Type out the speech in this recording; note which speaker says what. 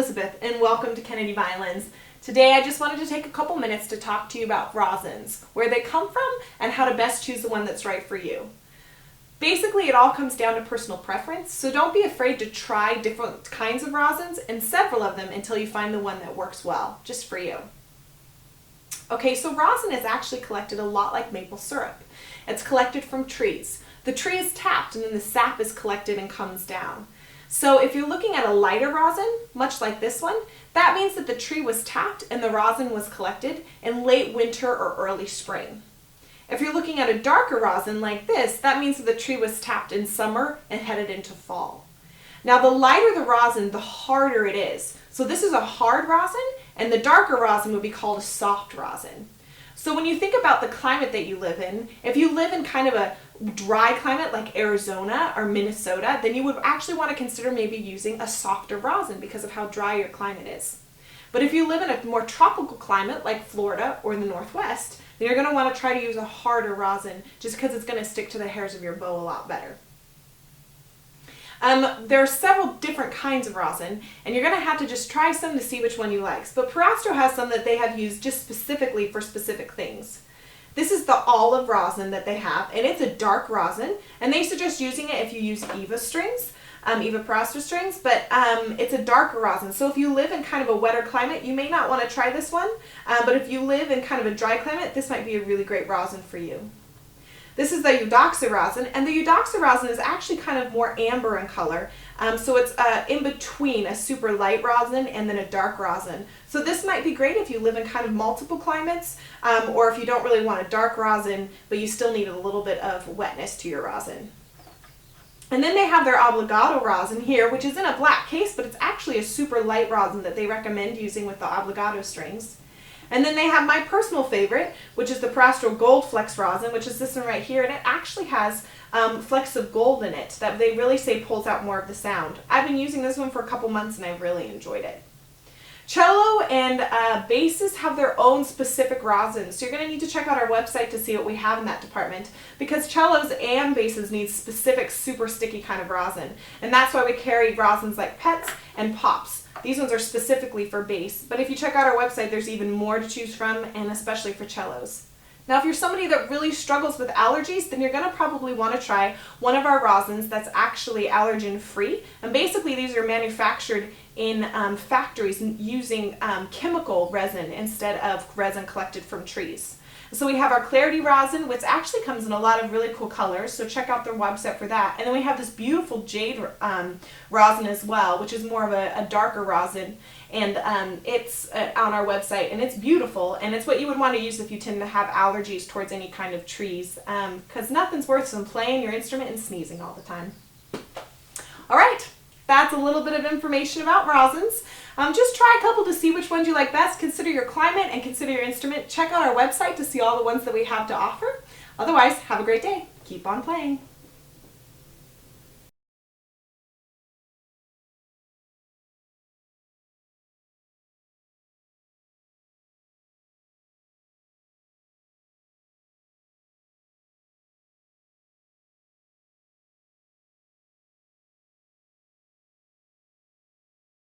Speaker 1: Elizabeth, and welcome to Kennedy Violins. Today I just wanted to take a couple minutes to talk to you about rosins, where they come from, and how to best choose the one that's right for you. Basically, it all comes down to personal preference, so don't be afraid to try different kinds of rosins and several of them until you find the one that works well, just for you. Okay, so rosin is actually collected a lot like maple syrup. It's collected from trees. The tree is tapped and then the sap is collected and comes down. So if you're looking at a lighter rosin, much like this one, that means that the tree was tapped and the rosin was collected in late winter or early spring. If you're looking at a darker rosin like this, that means that the tree was tapped in summer and headed into fall. Now the lighter the rosin, the harder it is. So this is a hard rosin, and the darker rosin would be called a soft rosin. So when you think about the climate that you live in, if you live in kind of a dry climate like Arizona or Minnesota, then you would actually want to consider maybe using a softer rosin because of how dry your climate is. But if you live in a more tropical climate like Florida or the Northwest, then you're going to want to try to use a harder rosin just because it's going to stick to the hairs of your bow a lot better. There are several different kinds of rosin, and you're going to have to just try some to see which one you like. But Pirastro has some that they have used just specifically for specific things. This is the olive rosin that they have, and it's a dark rosin, and they suggest using it if you use Eva strings, Eva Pirastro strings, but it's a darker rosin. So if you live in kind of a wetter climate, you may not want to try this one, but if you live in kind of a dry climate, this might be a really great rosin for you. This is the Eudoxa rosin, and the Eudoxa rosin is actually kind of more amber in color, so it's in between a super light rosin and then a dark rosin. So this might be great if you live in kind of multiple climates, or if you don't really want a dark rosin, but you still need a little bit of wetness to your rosin. And then they have their obbligato rosin here, which is in a black case, but it's actually a super light rosin that they recommend using with the obbligato strings. And then they have my personal favorite, which is the Pirastro Gold Flecks rosin, which is this one right here, and it actually has flecks of gold in it that they really say pulls out more of the sound. I've been using this one for a couple months and I've really enjoyed it. Cello and basses have their own specific rosins, so you're going to need to check out our website to see what we have in that department, because cellos and basses need specific super sticky kind of rosin, and that's why we carry rosins like Pets and Pops. These ones are specifically for bass, but if you check out our website, there's even more to choose from, and especially for cellos. Now, if you're somebody that really struggles with allergies, then you're going to probably want to try one of our rosins that's actually allergen-free, and basically these are manufactured in factories using chemical resin instead of resin collected from trees. So we have our Clarity rosin, which actually comes in a lot of really cool colors, so check out their website for that. And then we have this beautiful jade rosin as well, which is more of a darker rosin, and it's on our website, and it's beautiful, and it's what you would want to use if you tend to have allergies towards any kind of trees, because nothing's worse than playing your instrument and sneezing all the time. All right, that's a little bit of information about rosins. Just try a couple to see which ones you like best. Consider your climate and consider your instrument. Check out our website to see all the ones that we have to offer. Otherwise, have a great day. Keep on playing.